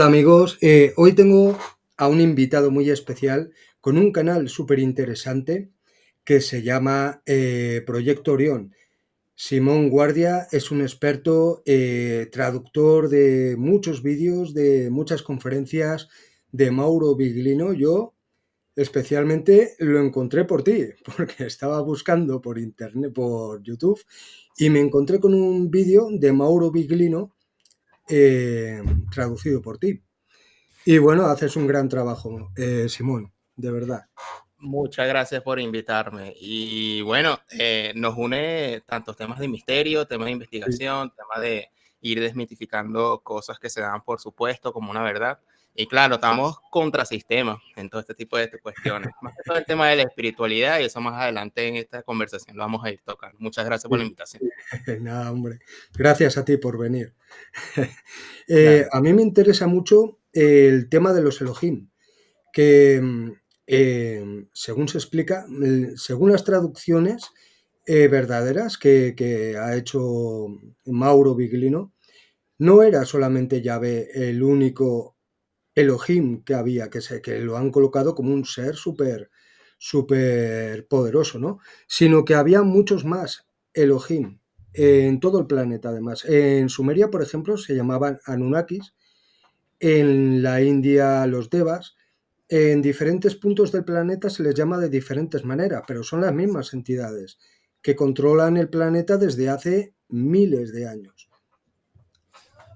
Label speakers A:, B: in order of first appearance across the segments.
A: Amigos, hoy tengo a un invitado muy especial con un canal súper interesante que se llama Proyecto Orión. Simón Guardia es un experto traductor de muchos vídeos, de muchas conferencias de Mauro Biglino. Yo especialmente lo encontré por ti, porque estaba buscando por internet, por YouTube, y me encontré con un vídeo de Mauro Biglino traducido por ti. Y bueno, haces un gran trabajo, Simón, de verdad.
B: Muchas gracias por invitarme. Y bueno, nos une tantos temas de misterio, temas de
A: Sí.
B: investigación, temas de ir desmitificando cosas que se dan por supuesto como una verdad. Y claro, estamos contra sistema en todo este tipo de cuestiones. Más que todo el tema de la espiritualidad, y eso más adelante en esta conversación lo vamos a ir tocando. Muchas gracias por la
A: Sí.
B: invitación.
A: Nada, hombre. Gracias a ti por venir.
B: Claro.
A: A mí me interesa mucho el tema de los Elohim, que según se explica, según las traducciones verdaderas que ha hecho Mauro Biglino, no era solamente Yahvé el único Elohim que había, que lo han colocado como un ser súper poderoso, ¿no? Sino que había muchos más Elohim en todo el planeta, además. En Sumeria, por ejemplo, se llamaban Anunnakis, en la India los Devas, en diferentes puntos del planeta se les llama de diferentes maneras, pero son las mismas entidades que controlan el planeta desde hace miles de años.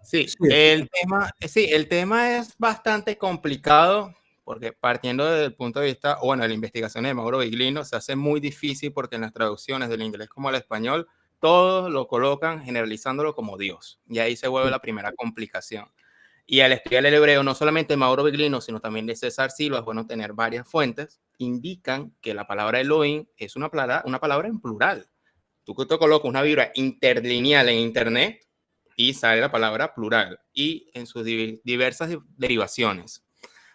B: Sí,
A: Sí,
B: el tema es bastante complicado porque partiendo del punto de vista, bueno, de la investigación de Mauro Biglino, se hace muy difícil porque en las traducciones del inglés como al español, todos lo colocan generalizándolo como Dios. Y ahí se vuelve
A: sí,
B: la primera complicación. Y al estudiar el hebreo, no solamente Mauro Biglino, sino también de César Silva, es bueno tener varias fuentes, indican que la palabra Elohim es una palabra en plural. Tú te colocas una vibra interlineal en internet y sale la palabra plural y en sus diversas derivaciones.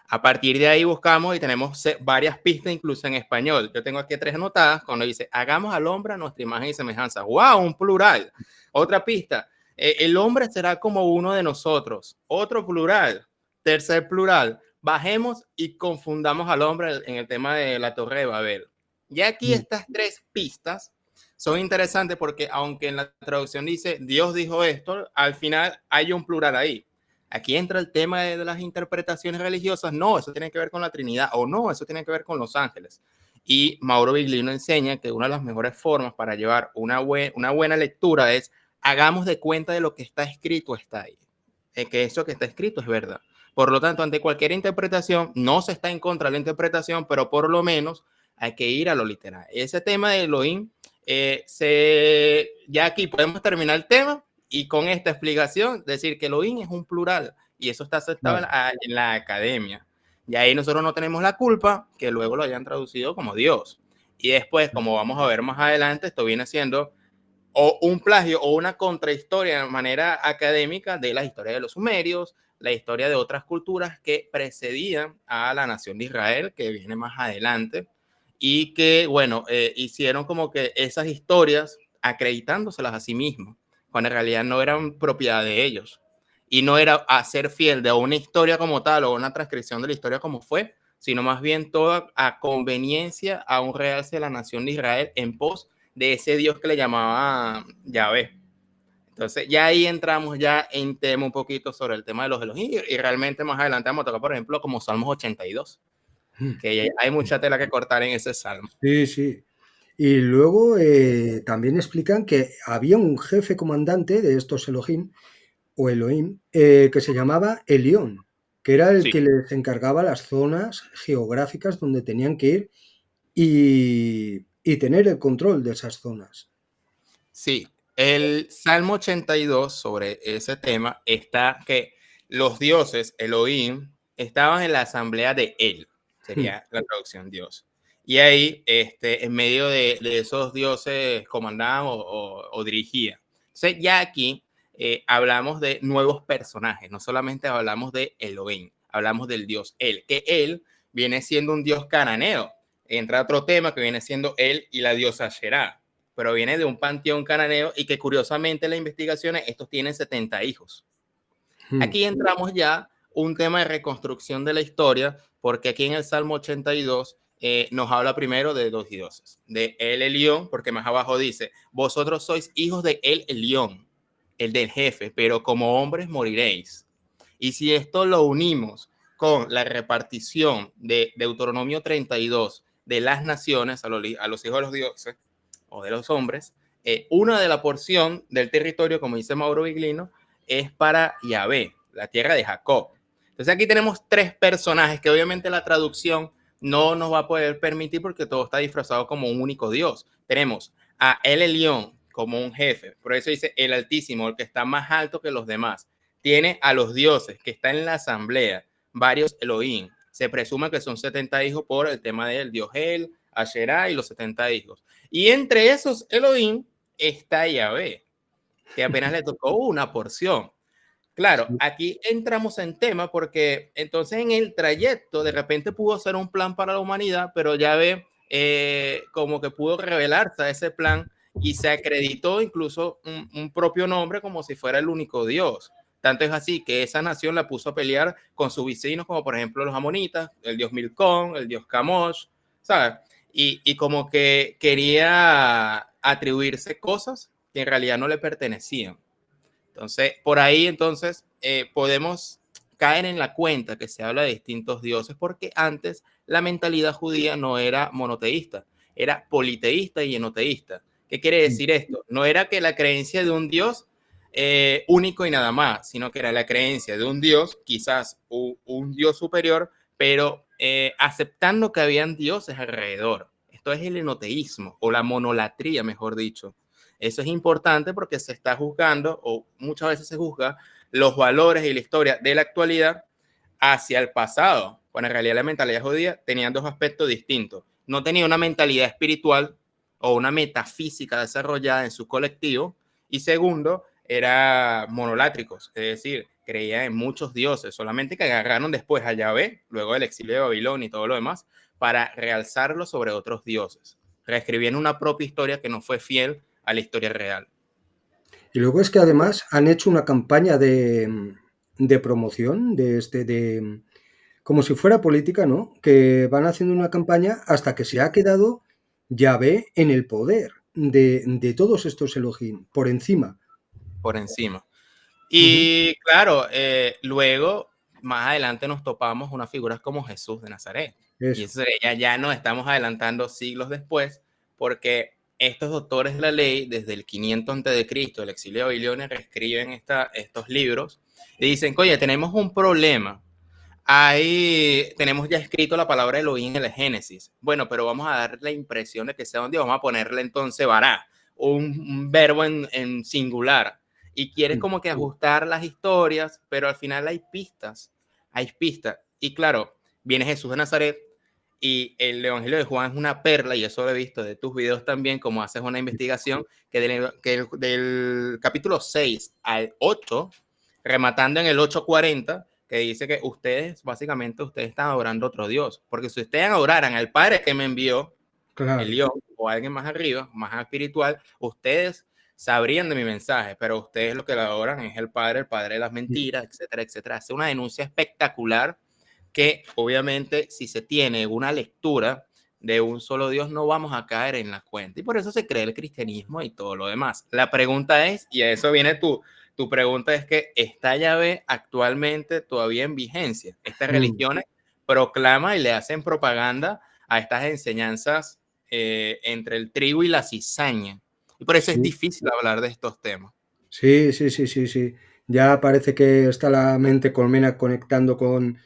B: A partir de ahí buscamos y tenemos varias pistas incluso en español. Yo tengo aquí 3 anotadas cuando dice, hagamos al hombre a nuestra imagen y semejanza. ¡Wow! Un plural. Otra pista, el hombre será como uno de nosotros. Otro plural. Tercer plural, bajemos y confundamos al hombre en el tema de la Torre de Babel. Y aquí
A: mm,
B: estas 3 pistas son interesantes porque aunque en la traducción dice Dios dijo esto, al final hay un plural ahí. Aquí entra el tema de las interpretaciones religiosas. No, eso tiene que ver con la Trinidad o no, eso tiene que ver con los ángeles. Y Mauro Biglino enseña que una de las mejores formas para llevar una buena lectura es hagamos de cuenta de lo que está escrito está ahí. Que eso que está escrito es verdad. Por lo tanto, ante cualquier interpretación, no se está en contra de la interpretación, pero por lo menos hay que ir a lo literal. Ese tema de Elohim, ya aquí podemos terminar el tema y con esta explicación decir que Elohim es un plural y eso está aceptado
A: claro.
B: en la academia. Y ahí nosotros no tenemos la culpa que luego lo hayan traducido como Dios. Y después, como vamos a ver más adelante, esto viene siendo o un plagio o una contrahistoria de manera académica de la historia de los sumerios, la historia de otras culturas que precedían a la nación de Israel, que viene más adelante, y que, bueno, hicieron como que esas historias acreditándoselas a sí mismos, cuando en realidad no eran propiedad de ellos. Y no era hacer fiel de una historia como tal o una transcripción de la historia como fue, sino más bien toda a conveniencia a un realce de la nación de Israel en pos de ese Dios que le llamaba Yahvé. Entonces, ya ahí entramos ya en tema un poquito sobre el tema de los Elohim y realmente más adelante vamos a tocar, por ejemplo, como Salmos 82,
A: Mm.
B: que hay mucha tela que cortar en ese salmo.
A: Sí, sí. Y luego también explican que había un jefe comandante de estos Elohim o Elohim que se llamaba Elión, que era el
B: Sí,
A: que les encargaba las zonas geográficas donde tenían que ir y tener el control de esas zonas.
B: sí. El Salmo 82 sobre ese tema está que los dioses Elohim estaban en la asamblea de él,
A: Mm,
B: sería la traducción Dios. Y ahí, en medio de esos dioses comandaban o dirigían. Entonces, ya aquí hablamos de nuevos personajes, no solamente hablamos de Elohim, hablamos del dios él, que él viene siendo un dios cananeo. Entra otro tema que viene siendo él y la diosa Sherá, pero viene de un panteón cananeo y que curiosamente en las investigaciones estos tienen 70 hijos.
A: mm,
B: Aquí entramos ya un tema de reconstrucción de la historia, porque aquí en el Salmo 82 nos habla primero de dos dioses, de El Elyon, porque más abajo dice, vosotros sois hijos de El Elyon, el del jefe, pero como hombres moriréis. Y si esto lo unimos con la repartición de Deuteronomio 32 de las naciones a los hijos de los dioses o de los hombres, una de la porción del territorio, como dice Mauro Viglino, es para Yahvé, la tierra de Jacob. Entonces aquí tenemos tres personajes que obviamente la traducción no nos va a poder permitir porque todo está disfrazado como un único Dios. Tenemos a El Elyon como un jefe, por eso dice el Altísimo, el que está más alto que los demás. Tiene a los dioses que está en la asamblea, varios Elohim. Se presume que son 70 hijos por el tema del dios El, Asherah y los 70 hijos. Y entre esos Elohim está Yahvé, que apenas le tocó una porción. Claro,
A: Sí.
B: aquí entramos en tema porque entonces en el trayecto de repente pudo ser un plan para la humanidad, pero ya ve como que pudo revelarse a ese plan y se acreditó incluso un propio nombre como si fuera el único Dios. Tanto es así que esa nación la puso a pelear con sus vecinos, como por ejemplo los amonitas, el dios Milcón, el dios Camosh, ¿sabes? Y como que quería atribuirse cosas que en realidad no le pertenecían. Entonces, por ahí entonces podemos caer en la cuenta que se habla de distintos dioses porque antes la mentalidad judía no era monoteísta, era politeísta y enoteísta. ¿Qué quiere decir esto? No era que la creencia de un dios único y nada más, sino que era la creencia de un dios, quizás un dios superior, pero aceptando que habían dioses alrededor. Esto es el enoteísmo o la monolatría, mejor dicho. Eso es importante porque se está juzgando, o muchas veces se juzga, los valores y la historia de la actualidad hacia el pasado, cuando en realidad la mentalidad judía tenía dos aspectos distintos. No tenía una mentalidad espiritual o una metafísica desarrollada en su colectivo, y segundo, era monolátricos, es decir, creía en muchos dioses, solamente que agarraron después a Yahvé, luego del exilio de Babilonia y todo lo demás, para realzarlo sobre otros dioses, reescribiendo una propia historia que no fue fiel a la historia real.
A: Y luego es que además han hecho una campaña de promoción, como si fuera política, ¿no? Que van haciendo una campaña hasta que se ha quedado Yahvé en el poder de todos estos Elohim, por encima.
B: Por encima.
A: Ujú.
B: Y claro, luego, más adelante nos topamos unas figuras como Jesús de Nazaret. Y
A: Eso.
B: eso ya nos estamos adelantando siglos después, porque estos doctores de la ley, desde el 500 a.C., el exilio de Babilonia, reescriben estos libros y dicen, oye, tenemos un problema. Ahí tenemos ya escrito la palabra Elohim en el Génesis. Bueno, pero vamos a dar la impresión de que sea un Dios. Vamos a ponerle entonces vará, un verbo en singular. Y quieres como que ajustar las historias, pero al final hay pistas. Hay pistas. Y claro, viene Jesús de Nazaret y el Evangelio de Juan es una perla, y eso lo he visto de tus videos también, como haces una investigación, que del capítulo 6 al 8, rematando en el 8:40, que dice que ustedes, básicamente, ustedes están adorando a otro Dios. Porque si ustedes adoraran al Padre que me envió, el
A: Claro.
B: Dios, o alguien más arriba, más espiritual, ustedes sabrían de mi mensaje, pero ustedes lo que le adoran es el Padre de las mentiras, etcétera, etcétera. Hace una denuncia espectacular que obviamente si se tiene una lectura de un solo Dios no vamos a caer en la cuenta. Y por eso se cree el cristianismo y todo lo demás. La pregunta es, y a eso viene tu pregunta, es que ¿está Yahvé actualmente todavía en vigencia? Estas
A: Mm.
B: religiones proclaman y le hacen propaganda a estas enseñanzas entre el trigo y la cizaña. Y por eso es
A: Sí.
B: difícil hablar de estos temas.
A: Sí, sí, sí, sí, sí. Ya parece que está la mente colmena conectando con,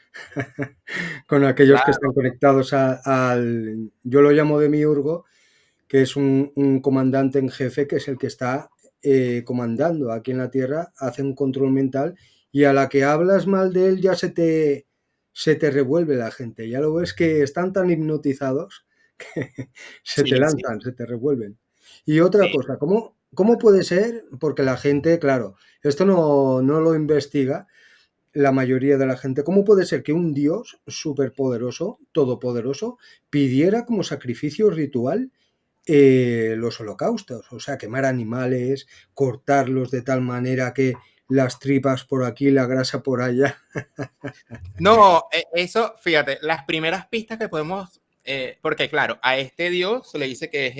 A: con aquellos que están
B: Claro,
A: conectados al, yo lo llamo demiurgo, que es un comandante en jefe, que es el que está comandando aquí en la Tierra, hace un control mental y a la que hablas mal de él ya se te revuelve la gente. Ya lo ves que están tan hipnotizados que se te
B: sí, sí,
A: lanzan, se te revuelven. Y otra
B: sí.
A: cosa, ¿cómo puede ser? Porque la gente, claro, esto no lo investiga la mayoría de la gente. ¿Cómo puede ser que un dios superpoderoso, todopoderoso, pidiera como sacrificio ritual los holocaustos? O sea, quemar animales, cortarlos de tal manera que las tripas por aquí, la grasa por allá.
B: No, eso, fíjate, las primeras pistas que podemos, porque claro, a este Dios se le dice que es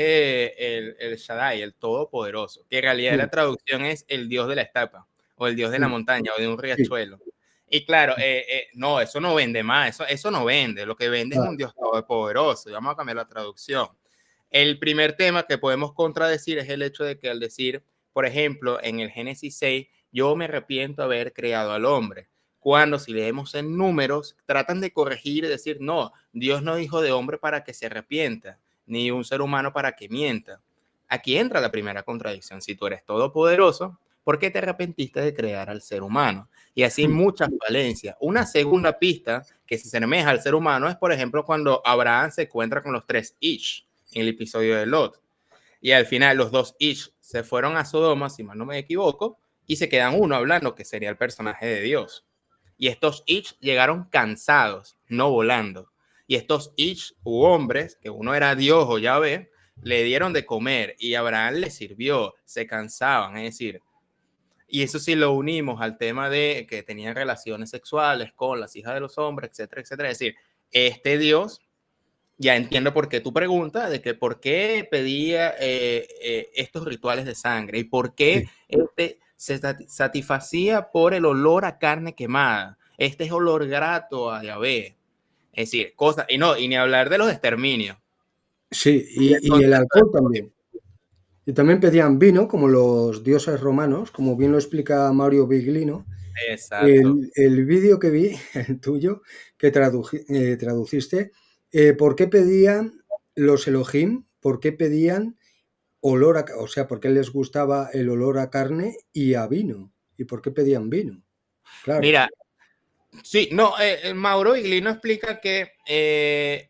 B: el Shaddai, el Todopoderoso, que en realidad la
A: Sí,
B: traducción es el Dios de la estepa, o el Dios de la
A: sí,
B: montaña, o de un
A: sí,
B: riachuelo. Y claro, no, eso no vende más, eso no vende, lo que vende es un
A: claro,
B: Dios todopoderoso, y vamos a cambiar la traducción. El primer tema que podemos contradecir es el hecho de que al decir, por ejemplo, en el Génesis 6, yo me arrepiento de haber creado al hombre, cuando si leemos en números, tratan de corregir y decir, no, Dios no dijo de hombre para que se arrepienta, ni un ser humano para que mienta. Aquí entra la primera contradicción. Si tú eres todopoderoso, ¿por qué te arrepentiste de crear al ser humano? Y así muchas falencias. Una segunda pista que se asemeja al ser humano es, por ejemplo, cuando Abraham se encuentra con los tres Ish en el episodio de Lot. Y al final los dos Ish se fueron a Sodoma, si mal no me equivoco, y se quedan uno hablando, que sería el personaje de Dios. Y estos Ish llegaron cansados, no volando. Y estos Ish u hombres, que uno era Dios o Yahvé, le dieron de comer y Abraham les sirvió, se cansaban, es decir, y eso sí lo unimos al tema de que tenían relaciones sexuales con las hijas de los hombres, etcétera, etcétera. Es decir, este Dios, ya entiendo por qué tu pregunta, de que por qué pedía estos rituales de sangre y por qué
A: sí,
B: se satisfacía por el olor a carne quemada. Este es olor grato a Yahvé. Es decir, cosas, y no, y ni hablar de los exterminios.
A: sí,
B: Y el
A: y el
B: concepto
A: alcohol también. Y también pedían vino, como los dioses romanos, como bien lo explica Mario Biglino.
B: exacto.
A: El vídeo que vi, el tuyo, que traduciste, ¿por qué pedían los Elohim? ¿Por qué pedían olor a, o sea, por qué les gustaba el olor a carne y a vino? ¿Y por qué pedían vino? Claro,
B: Mira, sí, no, Mauro Iglino explica que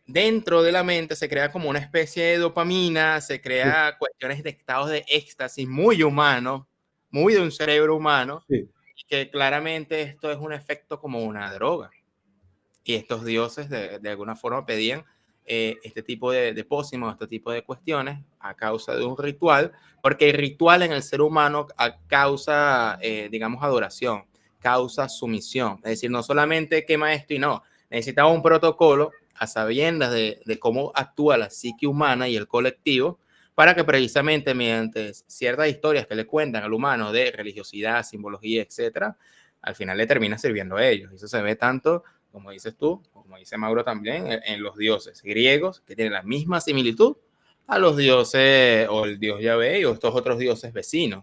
B: dentro de la mente se crea como una especie de dopamina, se
A: sí,
B: crea cuestiones de estados de éxtasis muy humanos, muy de un cerebro humano,
A: sí,
B: y que claramente esto es un efecto como una droga. Y estos dioses de alguna forma pedían este tipo de pócimos, este tipo de cuestiones a causa de un ritual, porque el ritual en el ser humano causa, digamos, adoración, causa sumisión. Es decir, no solamente quema esto y no, necesitaba un protocolo a sabiendas de cómo actúa la psique humana y el colectivo para que precisamente mediante ciertas historias que le cuentan al humano de religiosidad, simbología, etcétera, al final le termina sirviendo a ellos. Y eso se ve tanto como dices tú, como dice Mauro también, en los dioses griegos, que tienen la misma similitud a los dioses, o el dios Yahvé, o estos otros dioses vecinos,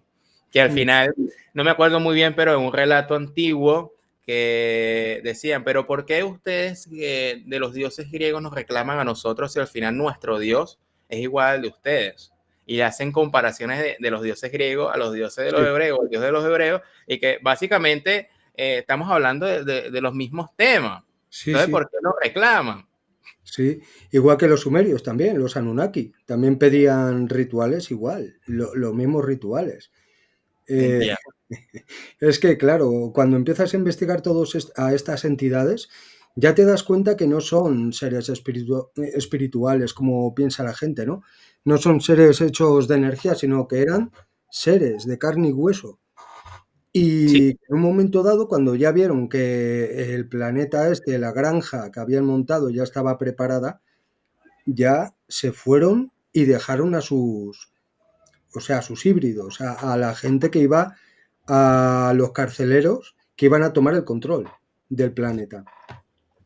B: que al
A: mm,
B: final, no me acuerdo muy bien, pero en un relato antiguo, que decían, pero ¿por qué ustedes de los dioses griegos nos reclaman a nosotros si al final nuestro dios es igual al de ustedes? Y hacen comparaciones de los dioses griegos a los dioses de los
A: sí,
B: hebreos, el dios de los hebreos, y que básicamente estamos hablando de los mismos temas.
A: sí,
B: Entonces,
A: sí,
B: ¿por qué lo reclaman?
A: sí. Igual que los sumerios también, los Anunnaki, también pedían rituales igual, los mismos rituales. Eh,
B: Entiendo.
A: Es que, claro, cuando empiezas a investigar todos a estas entidades, ya te das cuenta que no son seres espirituales como piensa la gente, ¿no? No son seres hechos de energía, sino que eran seres de carne y hueso.
B: Sí,
A: Y en un momento dado, cuando ya vieron que el planeta este, la granja que habían montado ya estaba preparada, ya se fueron y dejaron a sus, o sea, a sus híbridos, a la gente que iba, a los carceleros que iban a tomar el control del planeta.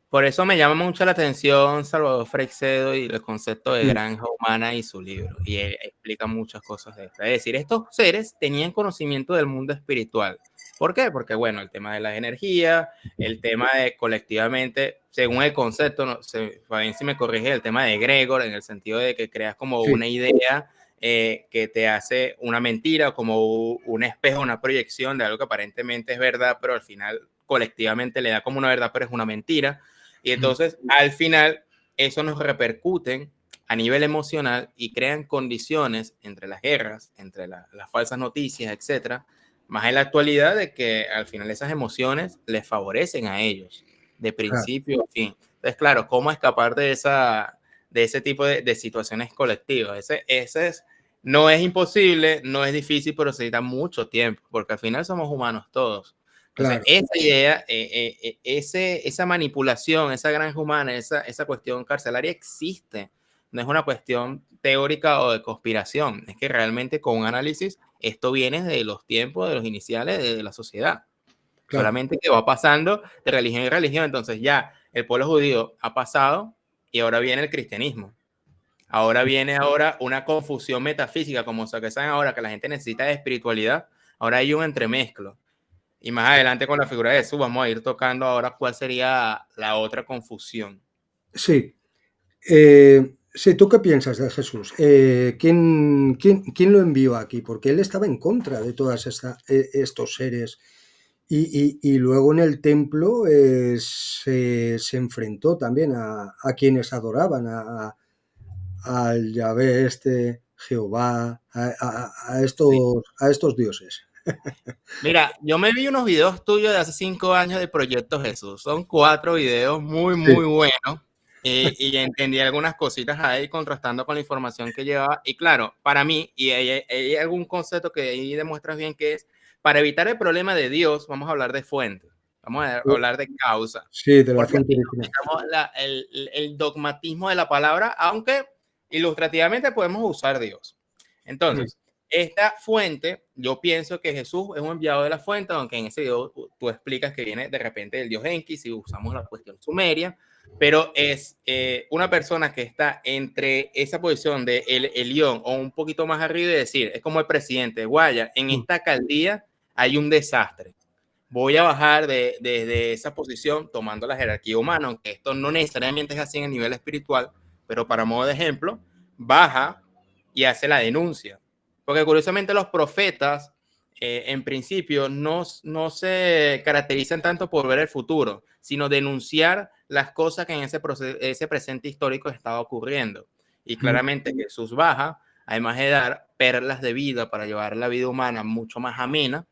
B: por eso me llama mucho la atención Salvador Freixedo y el concepto de
A: Mm,
B: granja humana y su libro. Y él explica muchas cosas de esto. Es decir, estos seres tenían conocimiento del mundo espiritual. ¿Por qué? Porque, bueno, el tema de la energía, el tema de colectivamente, según el concepto, no sé, Fabián, si me corrige, el tema de Gregor, en el sentido de que creas como
A: sí,
B: una idea que te hace una mentira, como un espejo, una proyección de algo que aparentemente es verdad, pero al final colectivamente le da como una verdad, pero es una mentira. Y
A: mm,
B: entonces, al final, eso nos repercute a nivel emocional y crean condiciones entre las guerras, entre las falsas noticias, etcétera, más en la actualidad de que al final esas emociones les favorecen a ellos, de
A: claro,
B: principio a fin. Entonces, claro, ¿cómo escapar de ese tipo de situaciones colectivas? Ese es, No es imposible, no es difícil, pero se necesita mucho tiempo, porque al final somos humanos todos. Entonces,
A: Claro,
B: esa idea, esa manipulación, esa granja humana, esa cuestión carcelaria existe. No es una cuestión teórica o de conspiración, es que realmente con un análisis esto viene de los tiempos, de los iniciales de la sociedad.
A: claro.
B: Solamente que va pasando de religión en religión. Entonces ya el pueblo judío ha pasado y ahora viene el cristianismo. Ahora viene una confusión metafísica, como se que saben ahora que la gente necesita de espiritualidad. Ahora hay un entremezclo. Y más adelante con la figura de Jesús vamos a ir tocando ahora cuál sería la otra confusión.
A: Sí. Sí, ¿tú qué piensas de Jesús? ¿Quién lo envió aquí? Porque él estaba en contra de todos estos seres y luego en el templo se enfrentó también a quienes adoraban, al Yahvé este, Jehová,
B: Sí.
A: a estos dioses.
B: Mira, yo me vi unos videos tuyos de hace 5 años de Proyecto Jesús. Son 4 videos muy,
A: Sí,
B: muy buenos. Y entendí algunas cositas ahí contrastando con la información que llevaba. Y claro, para mí, y hay algún concepto que ahí demuestras bien que es, para evitar el problema de Dios, vamos a hablar de fuente, vamos a hablar de causa.
A: sí, de la
B: Porque
A: fuente
B: así nos
A: original.
B: quitamos el dogmatismo de la palabra, aunque ilustrativamente podemos usar Dios.
A: Mm.
B: Entonces, esta fuente, yo pienso que Jesús es un enviado de la fuente, aunque en ese video tú explicas que viene de repente del dios Enki, si usamos la cuestión sumeria, pero es una persona que está entre esa posición de el león o un poquito más arriba y decir, es como el presidente de Guaya, en
A: Mm.
B: esta alcaldía hay un desastre. Voy a bajar desde esa posición tomando la jerarquía humana, aunque esto no necesariamente es así en el nivel espiritual, pero para modo de ejemplo, baja y hace la denuncia. Porque curiosamente los profetas, en principio, no se caracterizan tanto por ver el futuro, sino denunciar las cosas que en ese presente histórico estaba ocurriendo. Y
A: Mm.
B: claramente Jesús baja, además de dar perlas de vida para llevar la vida humana mucho más amena,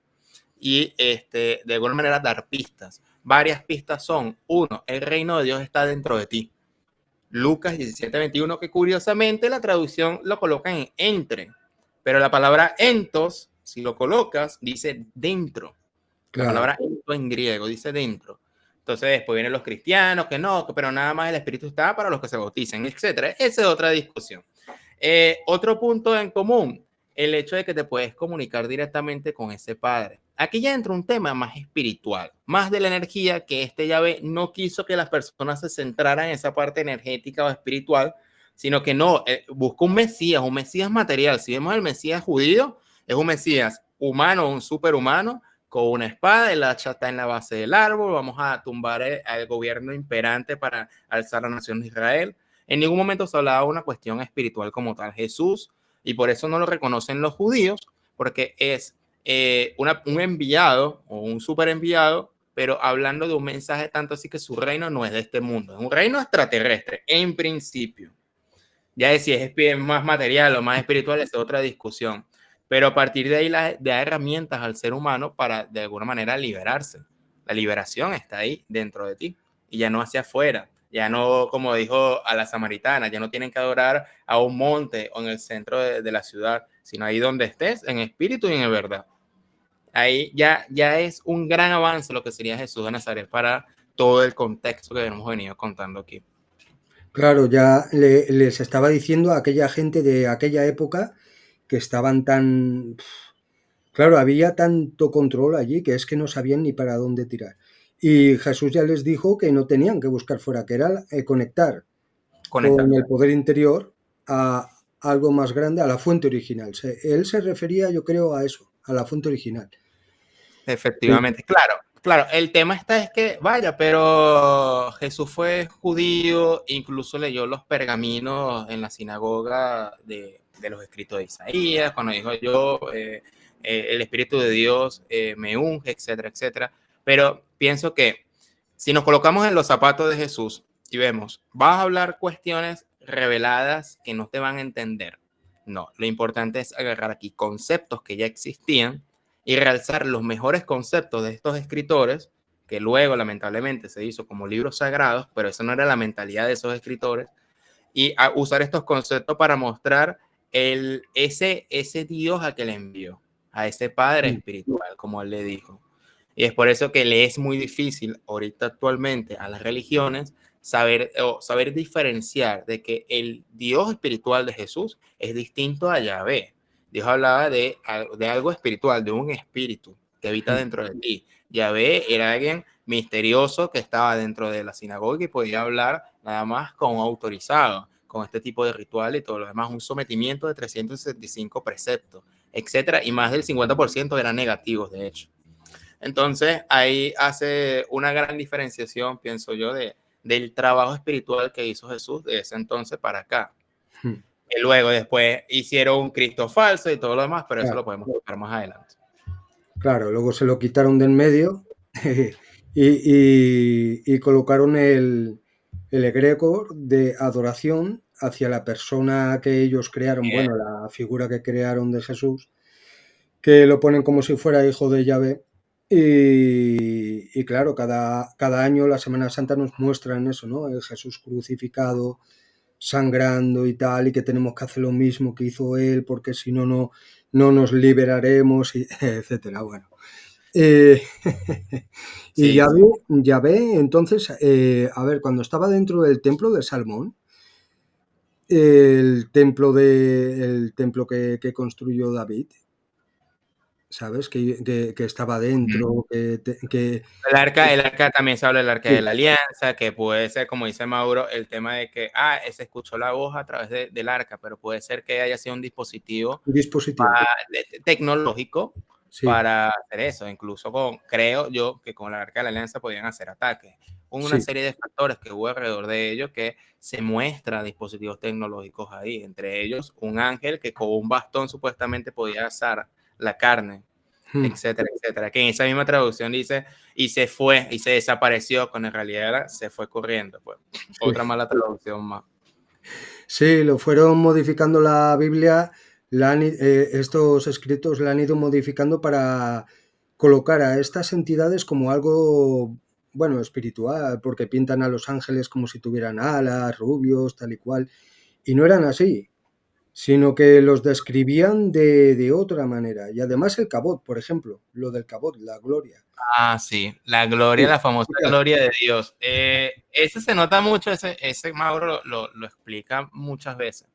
B: y de alguna manera dar pistas. Varias pistas son, uno, el reino de Dios está dentro de ti. Lucas 17:21, que curiosamente la traducción lo coloca en entre, pero la palabra entos, si lo colocas, dice dentro. La
A: Claro,
B: palabra ento en griego dice dentro. Entonces después vienen los cristianos, que no, pero nada más el Espíritu está para los que se bauticen, etcétera. Esa es otra discusión. Otro punto en común, el hecho de que te puedes comunicar directamente con ese padre. Aquí ya entra un tema más espiritual, más de la energía, que Yahvé no quiso que las personas se centraran en esa parte energética o espiritual, sino que no, busca un Mesías material. Si vemos el Mesías judío, es un Mesías humano, un superhumano, con una espada, el hacha está en la base del árbol, vamos a tumbar al gobierno imperante para alzar la nación de Israel. En ningún momento se hablaba de una cuestión espiritual como tal. Jesús, y por eso no lo reconocen los judíos, porque es un enviado o un super enviado, pero hablando de un mensaje tanto así que su reino no es de este mundo, es un reino extraterrestre, en principio. Ya de si es más material o más espiritual es otra discusión. Pero a partir de ahí da herramientas al ser humano para de alguna manera liberarse. La liberación está ahí dentro de ti y ya no hacia afuera. Ya no, como dijo a la samaritana, ya no tienen que adorar a un monte o en el centro de la ciudad, sino ahí donde estés, en espíritu y en verdad. Ahí ya es un gran avance lo que sería Jesús de Nazaret para todo el contexto que hemos venido contando aquí.
A: claro, ya les estaba diciendo a aquella gente de aquella época que estaban tan... Claro, había tanto control allí que es que no sabían ni para dónde tirar. Y Jesús ya les dijo que no tenían que buscar fuera, que era conectar con
B: Conectar.
A: el poder interior a algo más grande, a la fuente original. Él se refería, yo creo, a eso, a la fuente original. Sí,
B: Efectivamente, claro, claro, el tema está es que, vaya, pero Jesús fue judío, incluso leyó los pergaminos en la sinagoga de los escritos de Isaías, cuando dijo yo, el Espíritu de Dios me unge, etcétera, etcétera. Pero pienso que si nos colocamos en los zapatos de Jesús y vemos, vas a hablar cuestiones reveladas que no te van a entender. No, lo importante es agarrar aquí conceptos que ya existían y realzar los mejores conceptos de estos escritores, que luego lamentablemente se hizo como libros sagrados, pero eso no era la mentalidad de esos escritores, y a usar estos conceptos para mostrar ese Dios a que le envió, a ese Padre
A: mm,
B: espiritual, como él le dijo. Y es por eso que le es muy difícil ahorita actualmente a las religiones saber diferenciar de que el Dios espiritual de Jesús es distinto a Yahvé. Dios hablaba de algo espiritual, de un espíritu que habita
A: mm.
B: dentro de ti. Yahvé era alguien misterioso que estaba dentro de la sinagoga y podía hablar nada más con autorizado, con este tipo de ritual y todo lo demás, un sometimiento de 365 preceptos, etcétera, y más del 50% eran negativos, de hecho. Entonces, ahí hace una gran diferenciación, pienso yo, del trabajo espiritual que hizo Jesús de ese entonces para acá.
A: Mm.
B: Y luego, después, hicieron un Cristo falso y todo lo demás, pero eso
A: Claro,
B: lo podemos tocar más adelante.
A: claro, luego se lo quitaron de en medio y colocaron el egregor de adoración hacia la persona que ellos crearon,
B: Bien,
A: bueno, la figura que crearon de Jesús, que lo ponen como si fuera hijo de Yahvé. Y claro, cada año la Semana Santa nos muestran eso, ¿no? El Jesús crucificado, sangrando y tal, y que tenemos que hacer lo mismo que hizo él, porque si no, no nos liberaremos, y, etcétera. Bueno. Eh, y
B: sí, sí.
A: Yahvé, entonces, a ver, cuando estaba dentro del templo de Salmón, el templo que construyó David, ¿sabes? Que estaba dentro,
B: El arca también se habla del arca de
A: sí,
B: la alianza, que puede ser, como dice Mauro, el tema de que, se escuchó la voz a través del arca, pero puede ser que haya sido un dispositivo
A: un dispositivo,
B: tecnológico
A: sí,
B: para hacer eso. Incluso creo yo que con la arca de la alianza podían hacer ataques. Una
A: sí,
B: serie de factores que hubo alrededor de ellos que se muestra dispositivos tecnológicos ahí, entre ellos un ángel que con un bastón supuestamente podía asar la carne,
A: mm,
B: etcétera, etcétera. Que en esa misma traducción dice, y se fue, y se desapareció, cuando en realidad era, se fue corriendo. Pues.
A: sí.
B: Otra mala traducción más.
A: Sí, lo fueron modificando la Biblia, estos escritos la han ido modificando para colocar a estas entidades como algo, bueno, espiritual, porque pintan a los ángeles como si tuvieran alas, rubios, tal y cual, y no eran así, sino que los describían de otra manera. Y además el cabot, por ejemplo, lo del cabot, la gloria.
B: Sí, la gloria,
A: Sí,
B: la famosa
A: explica.
B: gloria de Dios. Ese se nota mucho, ese Mauro lo explica muchas veces.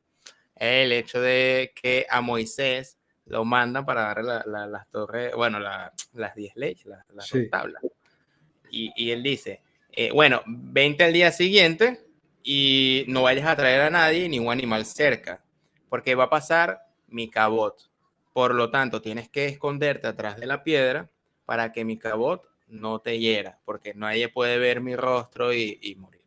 B: El hecho de que a Moisés lo mandan para darle las torres, bueno, las 10 leyes, las 2
A: Sí,
B: tablas. Y él dice, bueno, vente al día siguiente y no vayas a traer a nadie ni un animal cerca, porque va a pasar mi cabot. Por lo tanto, tienes que esconderte atrás de la piedra para que mi cabot no te hiera, porque nadie puede ver mi rostro y morir.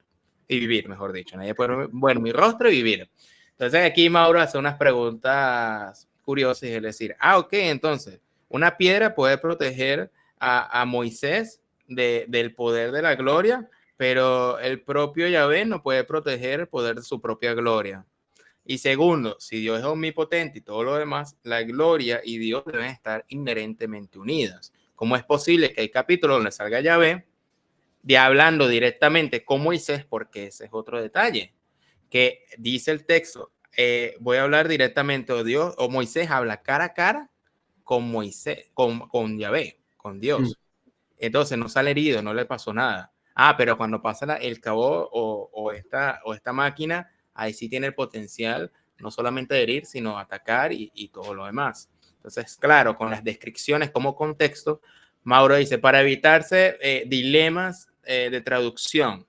B: Y vivir, mejor dicho. Nadie puede ver, bueno, mi rostro y vivir. Entonces aquí Mauro hace unas preguntas curiosas, es decir, ok, entonces, una piedra puede proteger a Moisés del poder de la gloria, pero el propio Yahvé no puede proteger el poder de su propia gloria. Y segundo, si Dios es omnipotente y todo lo demás, la gloria y Dios deben estar inherentemente unidas. ¿Cómo es posible que hay capítulos donde salga Yahvé de hablando directamente con Moisés? Porque ese es otro detalle, que dice el texto, voy a hablar directamente, o Dios, o Moisés habla cara a cara con Moisés, con Yahvé, con
A: mm,
B: Dios. Entonces no sale herido, no le pasó nada. Pero cuando pasa el cabo o esta máquina, ahí sí tiene el potencial no solamente de herir, sino atacar y todo lo demás. Entonces, claro, con las descripciones como contexto, Mauro dice, para evitarse dilemas de traducción,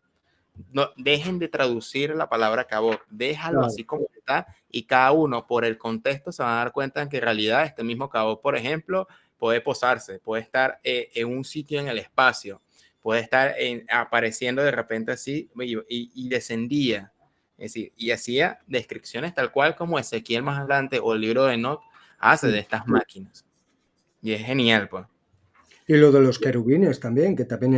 B: no, dejen de traducir la palabra cabo, déjalo
A: claro,
B: así como está y cada uno por el contexto se va a dar cuenta en que en realidad este mismo cabo, por ejemplo, puede posarse, puede estar en un sitio en el espacio, puede estar apareciendo de repente así y descendía. Es decir, y hacía descripciones tal cual como Ezequiel más adelante o el libro de Enoch hace de
A: mm.
B: estas máquinas. Y es genial, pues.
A: Y lo de los querubines también, que también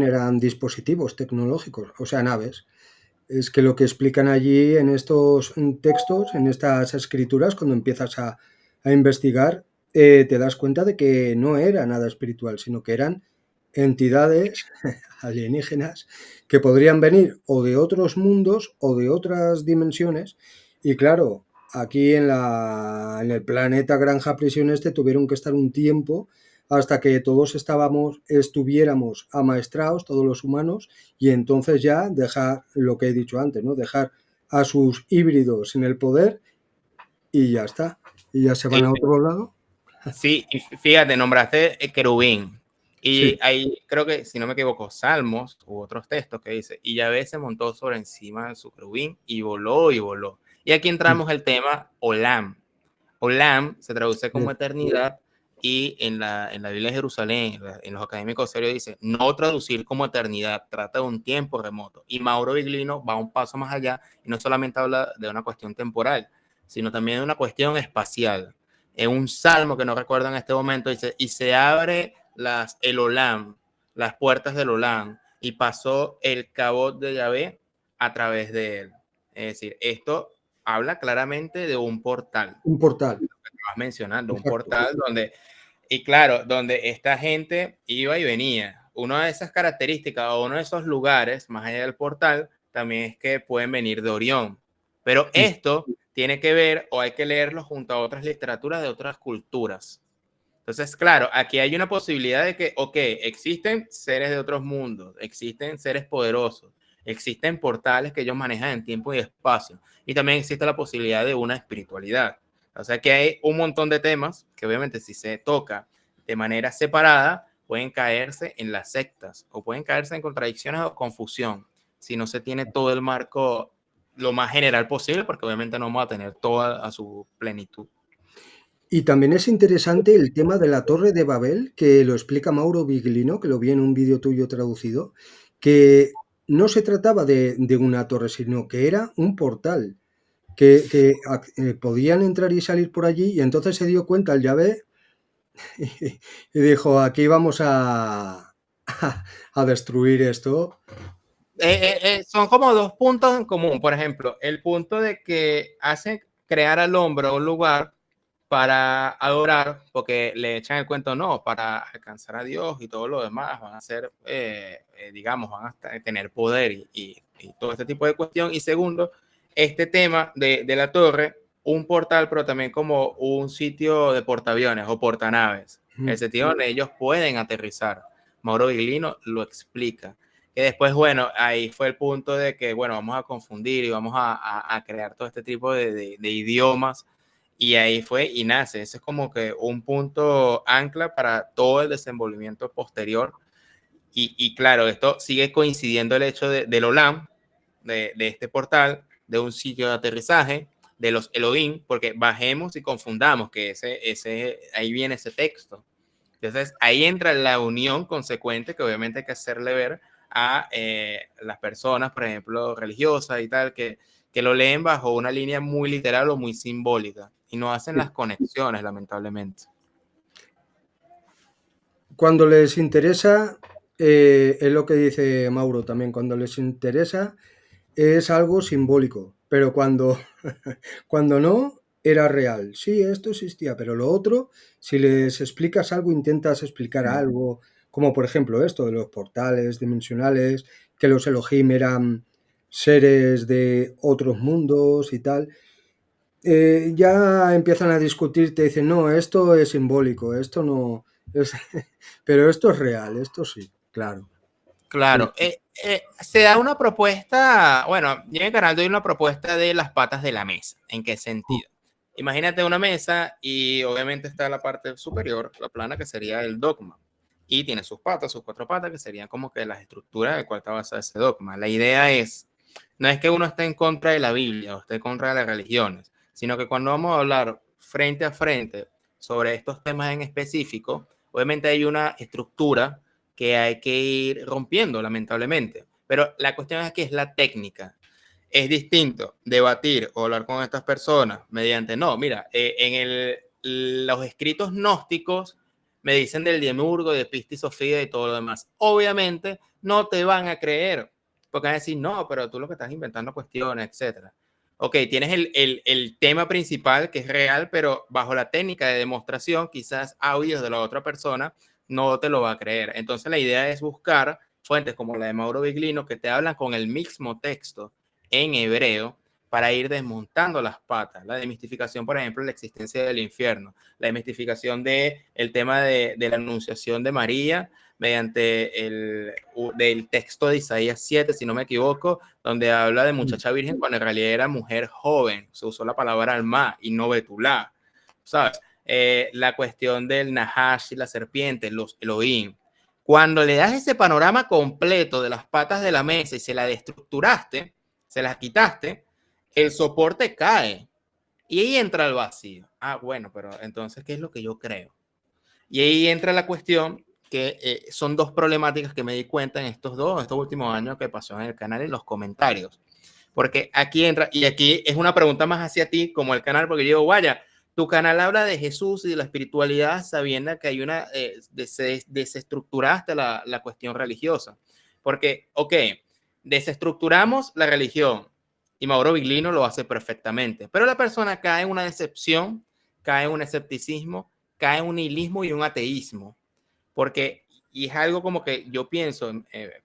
A: eran dispositivos tecnológicos, o sea, naves. Es que lo que explican allí en estos textos, en estas escrituras, cuando empiezas a investigar, te das cuenta de que no era nada espiritual, sino que eran entidades alienígenas que podrían venir o de otros mundos o de otras dimensiones Y claro, aquí en el planeta Granja Prisión este tuvieron que estar un tiempo hasta que todos estuviéramos amaestrados, todos los humanos, y entonces ya dejar lo que he dicho antes, ¿no? Dejar a sus híbridos en el poder y ya está. Y ya se van
B: Sí,
A: a otro lado.
B: sí, y fíjate, nombraste querubín. Y
A: Sí,
B: ahí creo que, si no me equivoco, Salmos u otros textos que dice, y Yahvé se montó sobre encima de su querubín y voló y voló. Y aquí entramos el tema Olam. Olam se traduce como
A: sí.
B: eternidad y en la Biblia de Jerusalén, en los académicos serios dice, no traducir como eternidad, trata de un tiempo remoto. Y Mauro Viglino va un paso más allá y no solamente habla de una cuestión temporal, sino también de una cuestión espacial. En un salmo que no recuerdo en este momento dice, y se abre el Olam, las puertas del Olam, y pasó el cabot de Yahvé a través de él. Es decir, esto habla claramente de un portal,
A: Un portal,
B: vas mencionando, un
A: exacto.
B: portal donde, y claro, donde esta gente iba y venía. Una de esas características o uno de esos lugares, más allá del portal, también es que pueden venir de Orión. Pero
A: Sí.
B: esto tiene que ver o hay que leerlo junto a otras literaturas de otras culturas. Entonces, claro, aquí hay una posibilidad de que, ok, existen seres de otros mundos, existen seres poderosos, existen portales que ellos manejan en tiempo y espacio, y también existe la posibilidad de una espiritualidad. O sea que hay un montón de temas que obviamente si se toca de manera separada, pueden caerse en las sectas o pueden caerse en contradicciones o confusión si no se tiene todo el marco lo más general posible, porque obviamente no vamos a tener toda a su plenitud.
A: Y también es interesante el tema de la Torre de Babel, que lo explica Mauro Biglino, que lo vi en un vídeo tuyo traducido, que no se trataba de una torre, sino que era un portal, que podían entrar y salir por allí, y entonces se dio cuenta el Yahvé y dijo, aquí vamos a destruir esto.
B: Son como dos puntos en común. Por ejemplo, el punto de que hace crear al hombre un lugar para adorar, porque le echan el cuento, no, para alcanzar a Dios y todo lo demás, van a ser, digamos, van a tener poder y todo este tipo de cuestión. Y segundo, este tema de la torre, un portal, pero también como un sitio de portaaviones o portanaves, el sentido donde ellos pueden aterrizar. Mauro Viglino lo explica. Que después, bueno, ahí fue el punto de que, bueno, vamos a confundir y vamos a crear todo este tipo de idiomas y ahí fue y nace. Ese es como que un punto ancla para todo el desenvolvimiento posterior. Y claro, esto sigue coincidiendo el hecho del Olam, de este portal, de un sitio de aterrizaje, de los Elohim, porque bajemos y confundamos que ahí viene ese texto. Entonces ahí entra la unión consecuente que obviamente hay que hacerle ver a las personas, por ejemplo, religiosas y tal, que lo leen bajo una línea muy literal o muy simbólica y no hacen las conexiones, lamentablemente.
A: Cuando les interesa, es lo que dice Mauro también, cuando les interesa es algo simbólico, pero cuando no, era real. Sí, esto existía, pero lo otro, si les explicas algo, intentas explicar algo, como por ejemplo esto de los portales dimensionales, que los Elohim eran seres de otros mundos y tal, ya empiezan a discutir, te dicen, no, esto es simbólico, esto no es, pero esto es real, esto sí, claro. Sí,
B: Claro, se da una propuesta, bueno, yo en el canal doy una propuesta de las patas de la mesa. ¿En qué sentido? Imagínate una mesa y obviamente está la parte superior, la plana, que sería el dogma. Y tiene sus patas, sus cuatro patas, que serían como que las estructuras de cual está basado ese dogma. La idea es, no es que uno esté en contra de la Biblia o esté en contra de las religiones, sino que cuando vamos a hablar frente a frente sobre estos temas en específico, obviamente hay una estructura que hay que ir rompiendo, lamentablemente. Pero la cuestión es que es la técnica. Es distinto debatir o hablar con estas personas mediante, no, mira, los escritos gnósticos me dicen del Demiurgo, de Pista y Sofía y todo lo demás. Obviamente no te van a creer, porque van a decir, no, pero tú lo que estás inventando cuestiones, etcétera. Ok, tienes el tema principal que es real, pero bajo la técnica de demostración, quizás audios de la otra persona no te lo va a creer. Entonces la idea es buscar fuentes como la de Mauro Viglino que te hablan con el mismo texto en hebreo para ir desmontando las patas. La demistificación, por ejemplo, la existencia del infierno, la demistificación del tema de la anunciación de María mediante del texto de Isaías 7, si no me equivoco, donde habla de muchacha virgen cuando en realidad era mujer joven. Se usó la palabra alma y no betulá, ¿sabes? La cuestión del Nahash y la serpiente, los Elohim. Cuando le das ese panorama completo de las patas de la mesa y se la destructuraste, se las quitaste, el soporte cae y ahí entra el vacío. Ah, bueno, pero entonces, ¿qué es lo que yo creo? Y ahí entra la cuestión que son dos problemáticas que me di cuenta en estos últimos años que pasó en el canal en los comentarios. Porque aquí entra, y aquí es una pregunta más hacia ti como el canal, porque yo digo, vaya, tu canal habla de Jesús y de la espiritualidad sabiendo que hay una, desestructuraste la cuestión religiosa. Porque, ok, desestructuramos la religión y Mauro Viglino lo hace perfectamente, pero la persona cae en una decepción, cae en un escepticismo, cae en un nihilismo y un ateísmo. Porque, y es algo como que yo pienso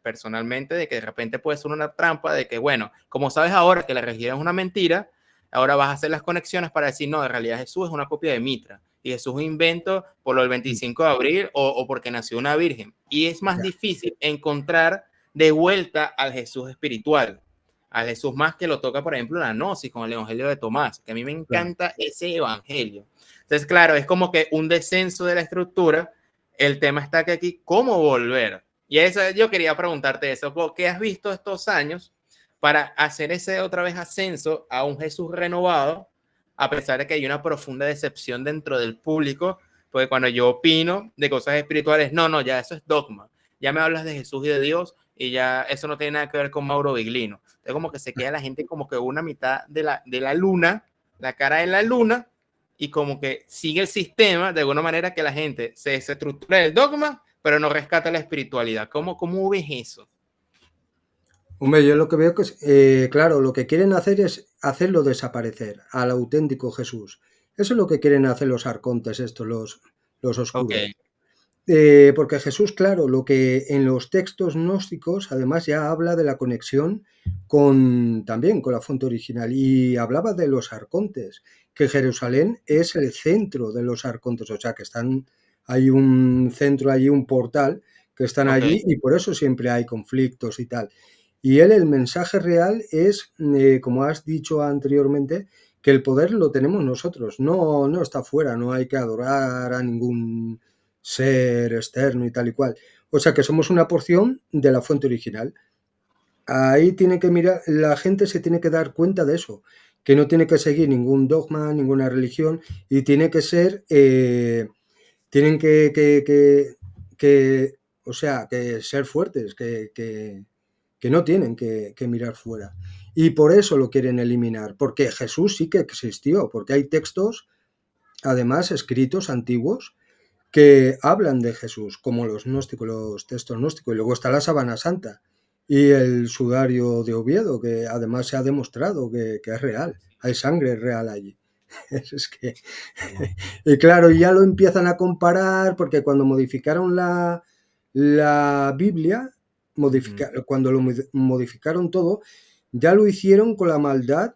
B: personalmente de que de repente puede ser una trampa de que, bueno, como sabes ahora que la religión es una mentira, ahora vas a hacer las conexiones para decir, no, en realidad Jesús es una copia de Mitra y Jesús es un invento por lo del 25 de abril o porque nació una virgen. Y es más difícil encontrar de vuelta al Jesús espiritual, al Jesús más que lo toca, por ejemplo, la Gnosis con el Evangelio de Tomás, que a mí me encanta ese Evangelio. Entonces, claro, es como que un descenso de la estructura. El tema está que aquí, ¿cómo volver? Y eso, yo quería preguntarte eso, ¿qué has visto estos años para hacer ese otra vez ascenso a un Jesús renovado, a pesar de que hay una profunda decepción dentro del público? Porque cuando yo opino de cosas espirituales, no, ya eso es dogma. Ya me hablas de Jesús y de Dios y ya eso no tiene nada que ver con Mauro Viglino. Entonces como que se queda la gente como que una mitad de la luna, la cara de la luna, y como que sigue el sistema de alguna manera que la gente se desestructura el dogma, pero no rescata la espiritualidad. ¿Cómo ves eso?
A: Hombre, yo lo que veo que es, claro, lo que quieren hacer es hacerlo desaparecer al auténtico Jesús. Eso es lo que quieren hacer los arcontes, estos, los oscuros.
B: Okay.
A: Porque Jesús, claro, lo que en los textos gnósticos, además ya habla de la conexión también con la fuente original y hablaba de los arcontes, que Jerusalén es el centro de los arcontes, o sea que hay un centro allí, un portal, que están allí y por eso siempre hay conflictos y tal. Y el mensaje real es, como has dicho anteriormente, que el poder lo tenemos nosotros, no está fuera, no hay que adorar a ningún ser externo y tal y cual. O sea que somos una porción de la fuente original. Ahí tiene que mirar, la gente se tiene que dar cuenta de eso, que no tiene que seguir ningún dogma, ninguna religión y tiene que ser, tienen o sea, que ser fuertes, que no tienen que mirar fuera. Y por eso lo quieren eliminar, porque Jesús sí que existió, porque hay textos, además, escritos antiguos, que hablan de Jesús, como los gnósticos, los textos gnósticos. Y luego está la Sábana Santa y el sudario de Oviedo, que además se ha demostrado que es real. Hay sangre real allí. Es que... Y claro, ya lo empiezan a comparar porque cuando modificaron la Biblia, cuando lo modificaron todo, ya lo hicieron con la maldad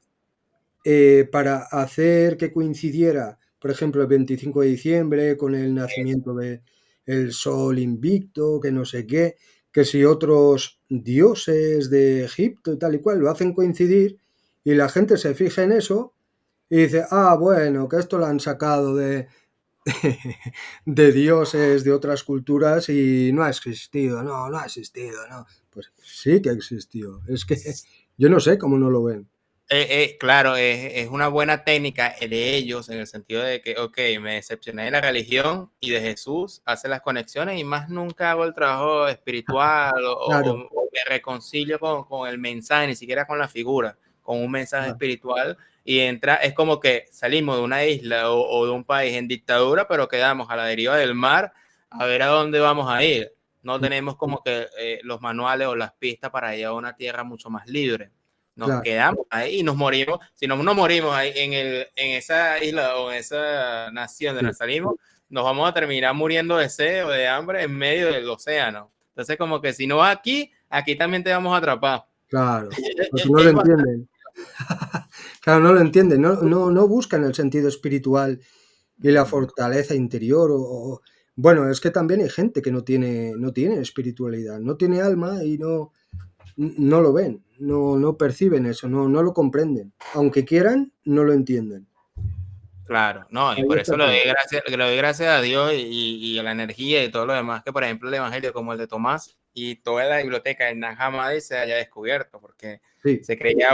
A: para hacer que coincidiera, por ejemplo, el 25 de diciembre con el nacimiento del sol invicto, que no sé qué, que si otros dioses de Egipto y tal y cual lo hacen coincidir y la gente se fija en eso y dice, bueno, que esto lo han sacado de dioses de otras culturas y no ha existido, no ha existido, no. Pues sí que existió, es que yo no sé cómo no lo ven.
B: Claro, es una buena técnica de ellos en el sentido de que, ok, me decepcioné de la religión y de Jesús, hace las conexiones y más nunca hago el trabajo espiritual
A: Claro.
B: o me reconcilio con el mensaje, ni siquiera con la figura, con un mensaje espiritual y entra, es como que salimos de una isla o de un país en dictadura, pero quedamos a la deriva del mar a ver a dónde vamos a ir. No tenemos como que los manuales o las pistas para ir a una tierra mucho más libre. Nos
A: Claro.
B: quedamos ahí y nos morimos. Si no nos morimos ahí en esa isla o en esa nación de
A: Sí,
B: donde salimos, nos vamos a terminar muriendo de sed o de hambre en medio del océano. Entonces, como que si no aquí también te vamos a atrapar.
A: claro, porque no lo entienden. Claro, no lo entienden, no buscan el sentido espiritual y la
B: Mm,
A: fortaleza interior bueno, es que también hay gente que no tiene espiritualidad, no tiene alma y no lo ven, no perciben eso, no lo comprenden. Aunque quieran, no lo entienden.
B: claro, no, y
A: Ahí
B: por
A: está
B: eso
A: el tema.
B: le doy gracias a Dios y a la energía y todo lo demás, que por ejemplo el Evangelio como el de Tomás y toda la biblioteca de Nag Hammadi se haya descubierto, porque
A: Sí,
B: se creía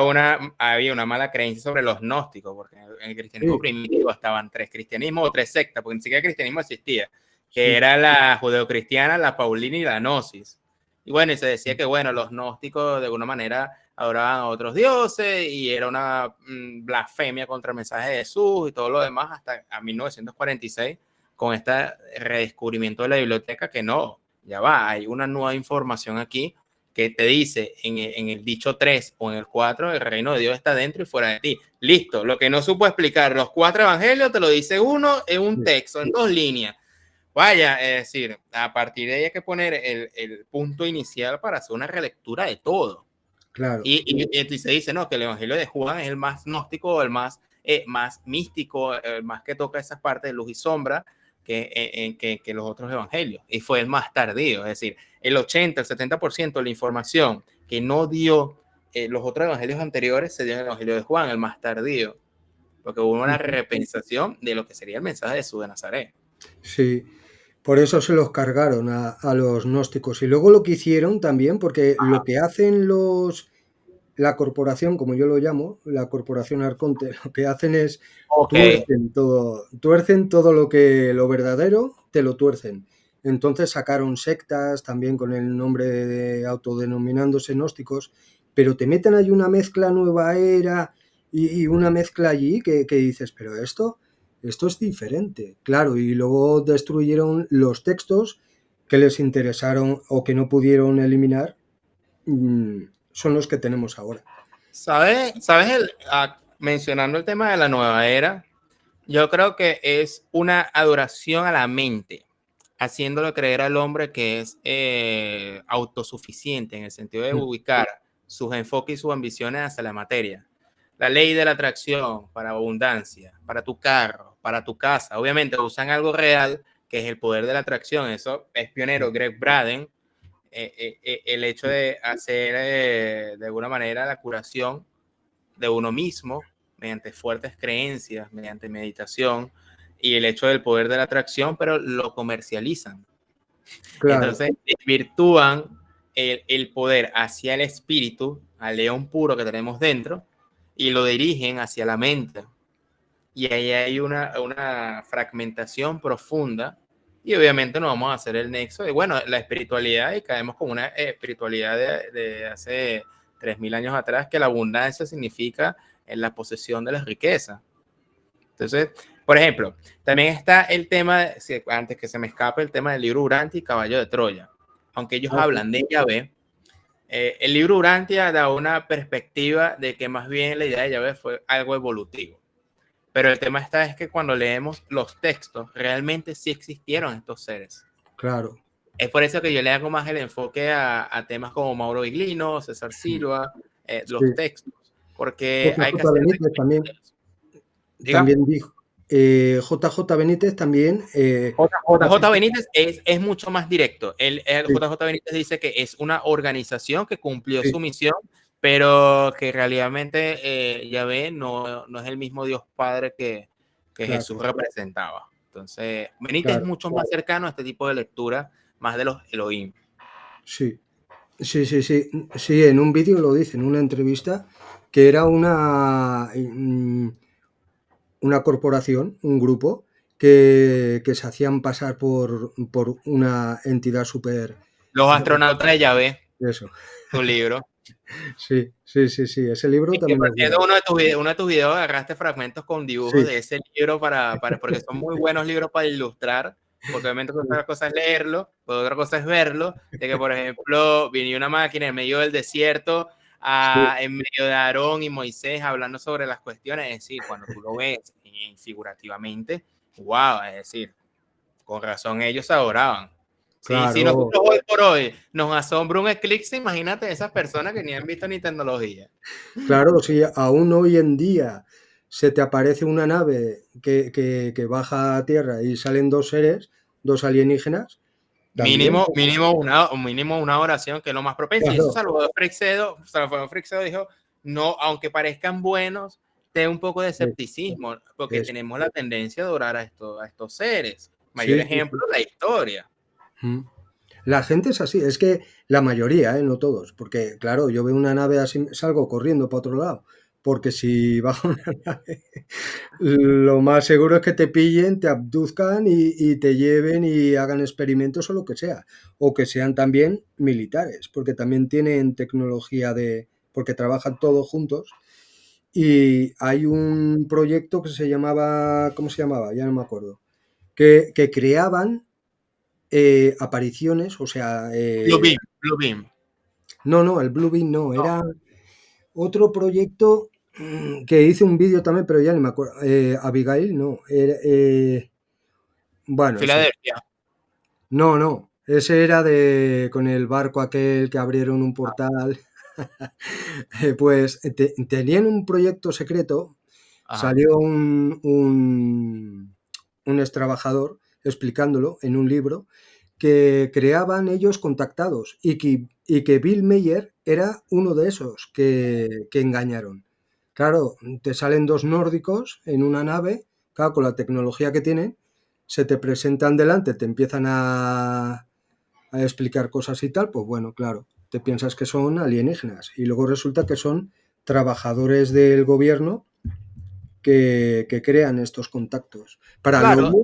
B: había una mala creencia sobre los gnósticos, porque en el cristianismo
A: sí,
B: primitivo estaban tres cristianismos o tres sectas, porque ni siquiera el cristianismo existía, que
A: sí.
B: era la judeocristiana, la paulina y la gnosis. Y bueno, y se decía que bueno, los gnósticos de alguna manera adoraban a otros dioses y era una blasfemia contra el mensaje de Jesús y todo lo demás hasta a 1946 con este redescubrimiento de la biblioteca que no, ya va, hay una nueva información aquí que te dice en el dicho 3 o en el 4 el reino de Dios está dentro y fuera de ti. Listo, lo que no supo explicar los 4 evangelios te lo dice uno en un
A: Sí,
B: texto, en 2 líneas. Vaya, es decir, a partir de ahí hay que poner el punto inicial para hacer una relectura de todo.
A: claro.
B: Y se dice, no, que el Evangelio de Juan es el más gnóstico, el más místico, el más que toca esas partes de luz y sombra que los otros evangelios. Y fue el más tardío, es decir, el 80, el 70% de la información que no dio los otros evangelios anteriores se dio en el Evangelio de Juan, el más tardío, porque hubo una
A: Ujú.
B: repensación de lo que sería el mensaje de Jesús de Nazaret.
A: Sí, por eso se los cargaron a los gnósticos. Y luego lo que hicieron también, porque lo que hacen la corporación, como yo lo llamo, la corporación Arconte, lo que hacen es
B: Ok,
A: tuercen todo lo verdadero, te lo tuercen. Entonces sacaron sectas también con el nombre de autodenominándose gnósticos, pero te meten ahí una mezcla nueva era y una mezcla allí que dices, pero esto es diferente, claro, y luego destruyeron los textos que les interesaron o que no pudieron eliminar, son los que tenemos ahora.
B: ¿sabes mencionando el tema de la nueva era? Yo creo que es una adoración a la mente, haciéndole creer al hombre que es autosuficiente en el sentido de
A: Mm,
B: ubicar sus enfoques y sus ambiciones hacia la materia. La ley de la atracción para abundancia, para tu carro, para tu casa. Obviamente usan algo real, que es el poder de la atracción. Eso es pionero Greg Braden, el hecho
A: sí,
B: de hacer de alguna manera la curación de uno mismo mediante fuertes creencias, mediante meditación y el hecho del poder de la atracción, pero lo comercializan.
A: claro,
B: Entonces, virtúan el poder hacia el espíritu, al león puro que tenemos dentro, y lo dirigen hacia la mente. Y ahí hay una fragmentación profunda y obviamente no vamos a hacer el nexo de, bueno, la espiritualidad y caemos con una espiritualidad de hace 3.000 años atrás que la abundancia significa en la posesión de las riquezas. Entonces, por ejemplo, también está el tema, antes que se me escape, el tema del libro Urantia y Caballo de Troya. Aunque ellos
A: ah, sí,
B: hablan de Yahvé, el libro Urantia da una perspectiva de que más bien la idea de Yahvé fue algo evolutivo. Pero el tema está es que cuando leemos los textos, realmente sí existieron estos seres.
A: claro,
B: Es por eso que yo le hago más el enfoque a temas como Mauro Iglino, César Silva,
A: sí.
B: los textos, porque hay que
A: JJ
B: hacer
A: Benítez
B: referencia
A: también,
B: a eso. Diga.
A: también dijo, JJ Benítez también,
B: JJ Benítez es mucho más directo. El
A: sí,
B: JJ Benítez dice que es una organización que cumplió
A: sí,
B: su misión, pero que realmente Yahvé no es el mismo Dios Padre que
A: claro,
B: Jesús representaba. Entonces, Benítez es
A: claro,
B: mucho más cercano a este tipo de lectura, más de los Elohim.
A: sí, sí, sí, sí, sí, en un vídeo lo dice, en una entrevista, que era una corporación, un grupo, que se hacían pasar por una entidad súper,
B: Los astronautas de Yahvé,
A: eso,
B: tu libro.
A: sí, sí, sí, sí, ese libro
B: Y que
A: también
B: por
A: es
B: cierto,
A: bueno,
B: uno de tus videos agarraste fragmentos con dibujos
A: sí,
B: de ese libro porque son muy buenos libros para ilustrar, porque obviamente
A: sí,
B: otra cosa es leerlo, pero otra cosa es verlo, de que por ejemplo venía una máquina en medio del desierto,
A: sí,
B: en medio de Aarón y Moisés hablando sobre las cuestiones, es decir, cuando tú lo ves figurativamente, wow, es decir, con razón ellos adoraban. Si nosotros
A: Claro,
B: hoy por hoy nos asombra un eclipse, imagínate esas personas que ni han visto ni tecnología.
A: claro, si aún hoy en día se te aparece una nave que baja a tierra y salen 2 seres, 2 alienígenas, también,
B: Mínimo una oración, que es lo más propenso. Y eso
A: claro,
B: Salvador Freixedo dijo, no, aunque parezcan buenos, ten un poco de
A: es
B: escepticismo, porque
A: es
B: tenemos la tendencia a adorar a estos seres. Mayor
A: sí, sí,
B: ejemplo,
A: sí.
B: la historia.
A: Mm. La gente es así, es que la mayoría, no todos, porque claro, yo veo una nave así, salgo corriendo para otro lado, porque si baja una nave, lo más seguro es que te pillen, te abduzcan y te lleven y hagan experimentos o lo que sea, o que sean también militares, porque también tienen tecnología porque trabajan todos juntos. Y hay un proyecto que se llamaba, ¿cómo se llamaba? Ya no me acuerdo, que creaban apariciones, o sea,
B: Blue Beam.
A: no, no, el Bluebeam no, era otro proyecto que hice un vídeo también, pero ya ni me acuerdo. Abigail, no, bueno, es otro.
B: Filadelfia.
A: No, no, ese era con el barco aquel que abrieron un portal. Pues tenían un proyecto secreto,
B: Ajá.
A: salió un ex trabajador explicándolo en un libro, que creaban ellos contactados y que Bill Meyer era uno de esos que engañaron. Claro, te salen 2 nórdicos en una nave, claro, con la tecnología que tienen, se te presentan delante, te empiezan a explicar cosas y tal, pues bueno, claro, te piensas que son alienígenas y luego resulta que son trabajadores del gobierno que crean estos contactos. Para
B: Claro,
A: luego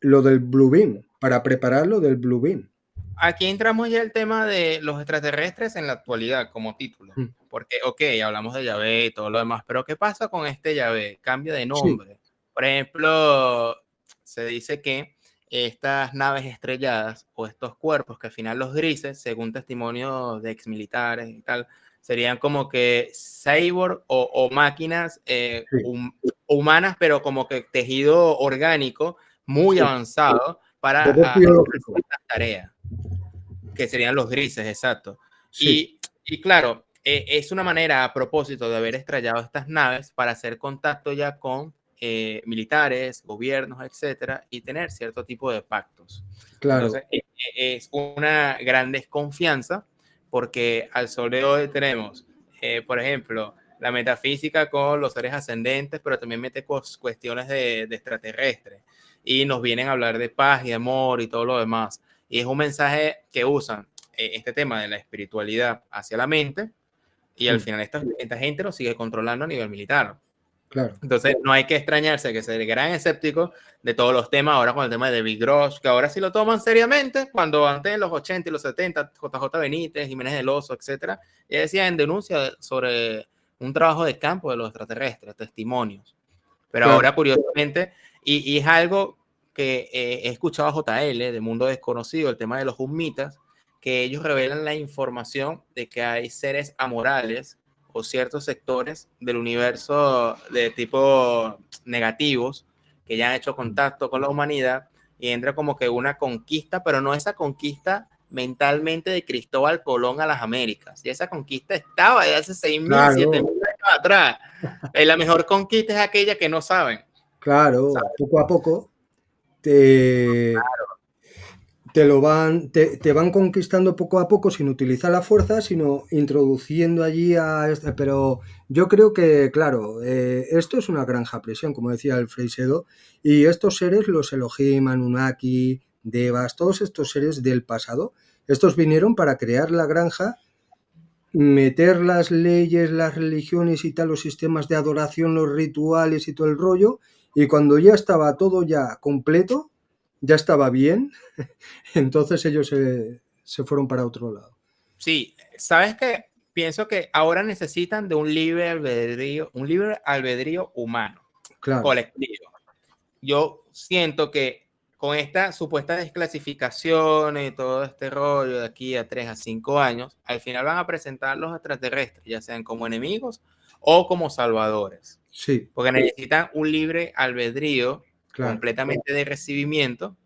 A: lo del Blue Beam, para preparar lo del Blue Beam.
B: aquí entramos ya el tema de los extraterrestres en la actualidad como título.
A: Mm.
B: Porque, ok, hablamos de Yahvé y todo lo demás, pero ¿qué pasa con este Yahvé? Cambia de
A: Sí,
B: nombre. Por ejemplo, se dice que estas naves estrelladas o estos cuerpos, que al final los grises, según testimonios de exmilitares y tal, serían como que cyborg o máquinas
A: sí,
B: humanas, pero como que tejido orgánico muy
A: sí.
B: avanzado para
A: Robot
B: ejecutar
A: biológico.
B: ciertas tareas que serían los grises, exacto.
A: Sí,
B: Y claro, es una manera a propósito de haber estrellado estas naves para hacer contacto ya con militares, gobiernos, etcétera, y tener cierto tipo de pactos.
A: claro.
B: Entonces, es una gran desconfianza porque al sol de hoy tenemos, por ejemplo, la metafísica con los seres ascendentes, pero también mete cuestiones de extraterrestres y nos vienen a hablar de paz y amor y todo lo demás. Y es un mensaje que usan este tema de la espiritualidad hacia la mente y al
A: Mm,
B: final esta gente lo sigue controlando a nivel militar.
A: claro.
B: Entonces no hay que extrañarse que sea el gran escéptico de todos los temas, ahora con el tema de David Grosh, que ahora sí lo toman seriamente, cuando antes en los 80 y los 70, JJ Benítez, Jiménez del Oso, etcétera, ya decía en denuncia sobre un trabajo de campo de los extraterrestres, testimonios. Pero
A: Claro,
B: ahora, curiosamente, y es algo que he escuchado a JL de Mundo Desconocido, el tema de los humitas, que ellos revelan la información de que hay seres amorales o ciertos sectores del universo de tipo negativos que ya han hecho
A: mm,
B: contacto con la humanidad y entra como que una conquista, pero no esa conquista mentalmente de Cristóbal Colón a las Américas. Y esa conquista estaba de hace 6.000,
A: claro,
B: 7.000 años atrás. La mejor conquista es aquella que no saben.
A: claro. Poco a poco te, te van conquistando poco a poco sin utilizar la fuerza, sino introduciendo allí pero yo creo que, claro, esto es una granja a presión, como decía el Freixedo, y estos seres, los Elohim, Anunnaki, Devas, todos estos seres del pasado, estos vinieron para crear la granja, meter las leyes, las religiones y tal, los sistemas de adoración, los rituales y todo el rollo, y cuando ya estaba todo ya completo, ya estaba bien, entonces ellos se fueron para otro lado.
B: Sí, sabes que pienso que ahora necesitan de un libre albedrío humano,
A: Claro,
B: colectivo. Yo siento que con esta supuesta desclasificación y todo este rollo de aquí a 3 a 5 años, al final van a presentar los extraterrestres, ya sean como enemigos o como salvadores,
A: sí,
B: porque necesitan un libre albedrío
A: claro,
B: completamente de recibimiento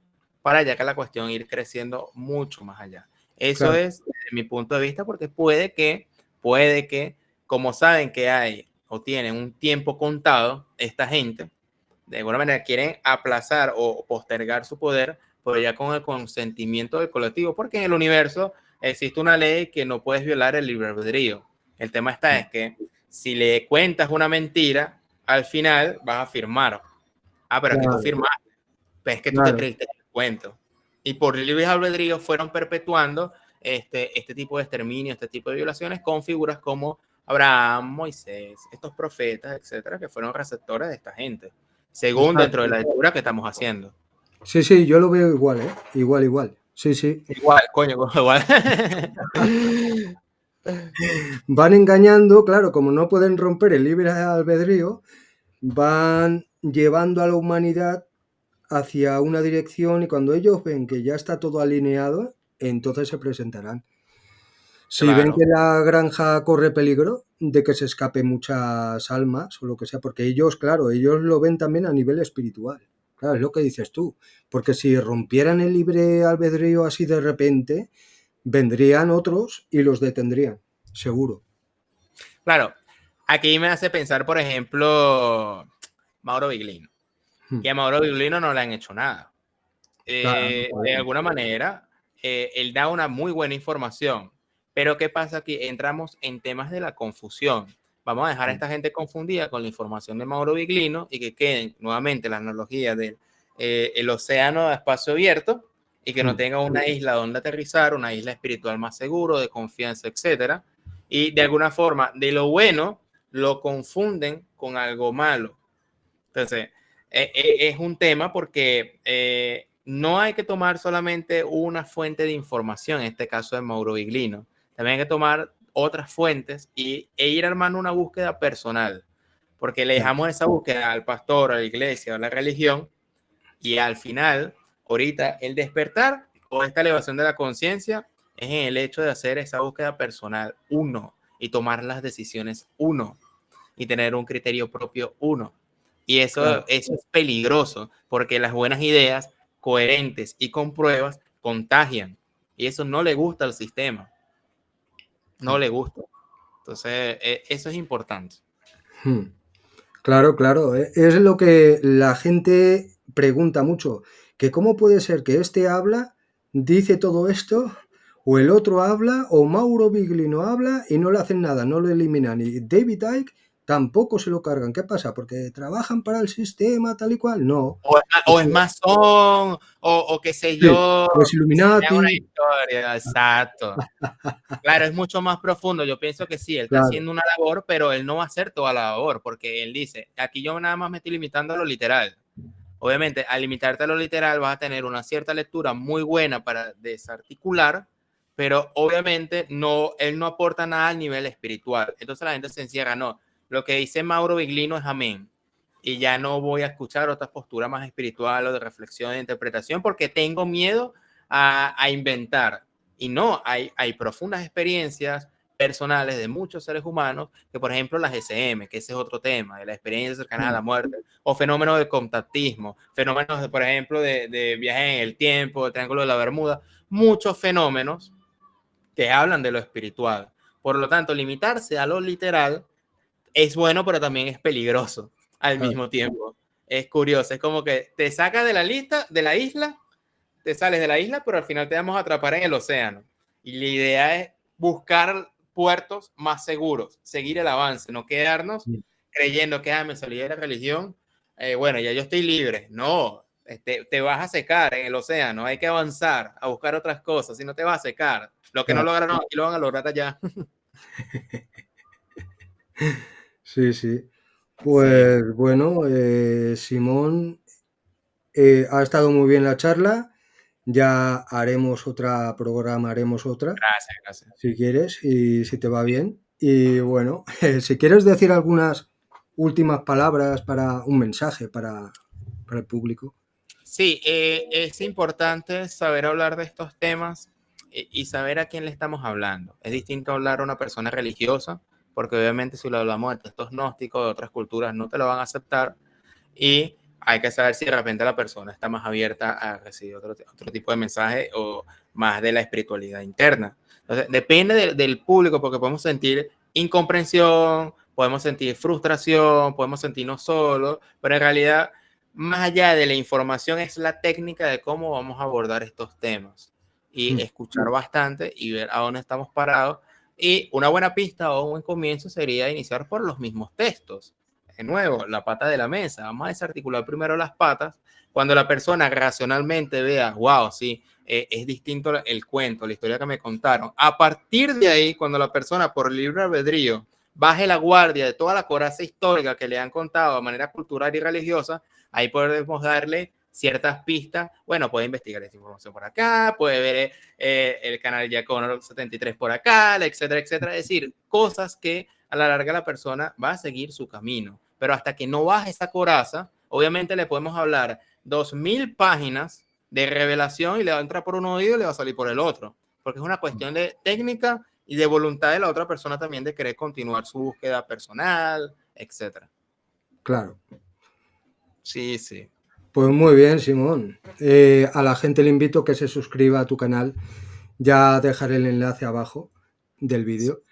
B: para ya que la cuestión ir creciendo mucho más allá. Eso
A: Claro,
B: es desde mi punto de vista, porque puede que, como saben que hay o tienen un tiempo contado, esta gente, de alguna manera quieren aplazar o postergar su poder, pero ya con el consentimiento del colectivo, porque en el universo existe una ley que no puedes violar el libre albedrío. El tema está es que si le cuentas una mentira, al final vas a firmar. Ah, pero aquí tú
A: claro,
B: firmaste, pues es que tú te
A: claro.
B: creíste el cuento. Y por libre albedrío fueron perpetuando este tipo de exterminio, este tipo de violaciones con figuras como Abraham, Moisés, estos profetas, etcétera, que fueron receptores de esta gente, según dentro de
A: Exacto.
B: la lectura que estamos haciendo.
A: Sí, sí, yo lo veo igual, ¿eh? Igual, igual. Sí, sí.
B: Igual, coño, igual.
A: Van engañando, claro, como no pueden romper el libre albedrío, van llevando a la humanidad hacia una dirección y cuando ellos ven que ya está todo alineado, entonces se presentarán. Si ven
B: Claro,
A: que la granja corre peligro de que se escapen muchas almas o lo que sea, porque ellos, claro, ellos lo ven también a nivel espiritual. Claro, es lo que dices tú. Porque si rompieran el libre albedrío así de repente, vendrían otros y los detendrían, seguro.
B: claro. Aquí me hace pensar, por ejemplo, Mauro Biglino,
A: Hmm.
B: que a Mauro Biglino no le han hecho nada.
A: Claro,
B: De alguna manera, él da una muy buena información. Pero ¿qué pasa aquí? Entramos en temas de la confusión. Vamos a dejar a esta gente confundida con la información de Mauro Biglino y que queden nuevamente la analogía del el océano a espacio abierto y que no
A: hmm,
B: tenga una isla donde aterrizar, una isla espiritual más seguro, de confianza, etcétera. Y de alguna forma, de lo bueno, lo confunden con algo malo. Entonces, es un tema porque no hay que tomar solamente una fuente de información, en este caso de Mauro Biglino. También hay que tomar otras fuentes e ir armando una búsqueda personal, porque le
A: claro.
B: dejamos esa búsqueda al pastor, a la iglesia, a la religión, y al final, ahorita, el despertar o esta elevación de la conciencia es en el hecho de hacer esa búsqueda personal uno y tomar las decisiones uno y tener un criterio propio uno. Y
A: Claro.
B: eso es peligroso porque las buenas ideas coherentes y con pruebas contagian. Y eso no le gusta al sistema, no
A: Hmm,
B: le gusta. Entonces, eso es importante.
A: hmm. Claro, claro. Es lo que la gente pregunta mucho, que cómo puede ser que este habla, dice todo esto, o el otro habla, o Mauro Biglino habla y no le hacen nada, no lo eliminan. Y David Icke tampoco se lo cargan. ¿Qué pasa? ¿Porque trabajan para el sistema tal y cual? No.
B: O es masón, o qué sé
A: Sí,
B: yo,
A: los
B: se crea una
A: Illuminati,
B: historia, exacto. Claro, es mucho más profundo. Yo pienso que sí, él está
A: claro.
B: haciendo una labor, pero él no va a hacer toda la labor, porque él dice, aquí yo nada más me estoy limitando a lo literal. Obviamente, al limitarte a lo literal, vas a tener una cierta lectura muy buena para desarticular, pero obviamente no, él no aporta nada al nivel espiritual. Entonces la gente se encierra, no. Lo que dice Mauro Biglino es amén. Y ya no voy a escuchar otras posturas más espirituales o de reflexión e interpretación porque tengo miedo a inventar. Y no, hay profundas experiencias personales de muchos seres humanos, que por ejemplo las SM, que ese es otro tema, de la experiencia cercana a
A: Mm,
B: la muerte, o fenómenos de contactismo, fenómenos, por ejemplo, de viaje en el tiempo, el Triángulo de la Bermuda, muchos fenómenos que hablan de lo espiritual. Por lo tanto, limitarse a lo literal es bueno, pero también es peligroso al
A: claro.
B: mismo tiempo. Es curioso, es como que te sacas de la lista, de la isla, te sales de la isla, pero al final te vamos a atrapar en el océano. Y la idea es buscar puertos más seguros, seguir el avance, no quedarnos
A: Mm,
B: creyendo que me salí de la religión, bueno, ya yo estoy libre. No, te vas a secar en el océano, hay que avanzar a buscar otras cosas, si no te vas a secar. Lo que no
A: claro.
B: lograron aquí lo van a lograr allá.
A: Sí, sí.
B: Sí,
A: Pues bueno, Simón, ha estado muy bien la charla. Ya haremos otra, programaremos otra,
B: gracias, gracias.
A: si quieres, y si te va bien. Y bueno, si quieres decir algunas últimas palabras para un mensaje para el público.
B: Sí, es importante saber hablar de estos temas y saber a quién le estamos hablando. Es distinto hablar a una persona religiosa, porque obviamente si lo hablamos de textos gnósticos de otras culturas no te lo van a aceptar, y hay que saber si de repente la persona está más abierta a recibir otro tipo de mensaje o más de la espiritualidad interna. Entonces, depende del público, porque podemos sentir incomprensión, podemos sentir frustración, podemos sentirnos solos, pero en realidad, más allá de la información, es la técnica de cómo vamos a abordar estos temas y escuchar bastante y ver a dónde estamos parados. Y una buena pista o un buen comienzo sería iniciar por los mismos textos. De nuevo, la pata de la mesa. Vamos a desarticular primero las patas. Cuando la persona racionalmente vea, wow, sí, es distinto el cuento, la historia que me contaron. A partir de ahí, cuando la persona por libre albedrío baje la guardia de toda la coraza histórica que le han contado de manera cultural y religiosa, ahí podemos darle ciertas pistas. Bueno, puede investigar esta información por acá, puede ver el canal Jack Connor 73 por acá, etcétera, etcétera. Es decir, cosas que a la larga la persona va a seguir su camino. Pero hasta que no baje esa coraza, obviamente le podemos hablar 2000 páginas de revelación y le va a entrar por un oído y le va a salir por el otro. Porque es una cuestión de técnica y de voluntad de la otra persona también de querer continuar su búsqueda personal, etcétera.
A: Claro.
B: Sí, sí.
A: Pues muy bien, Simón. A la gente le invito a que se suscriba a tu canal. Ya dejaré el enlace abajo del vídeo.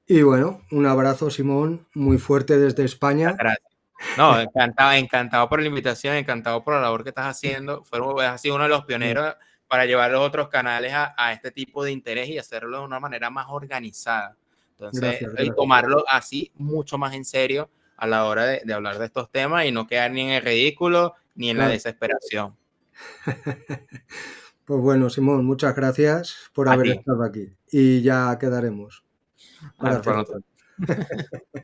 A: Y bueno, un abrazo, Simón, muy fuerte desde España.
B: Gracias. No, encantado, encantado por la invitación, encantado por la labor que estás haciendo. Has sido uno de los pioneros para llevar los otros canales a este tipo de interés y hacerlo de una manera más organizada. Entonces,
A: Gracias,
B: y
A: gracias.
B: tomarlo así mucho más en serio a la hora de hablar de estos temas y no quedar ni en el ridículo ni en la
A: Claro.
B: desesperación.
A: Pues bueno, Simón, muchas gracias por
B: A
A: haber
B: ti.
A: estado aquí. Y ya quedaremos para hacer otra.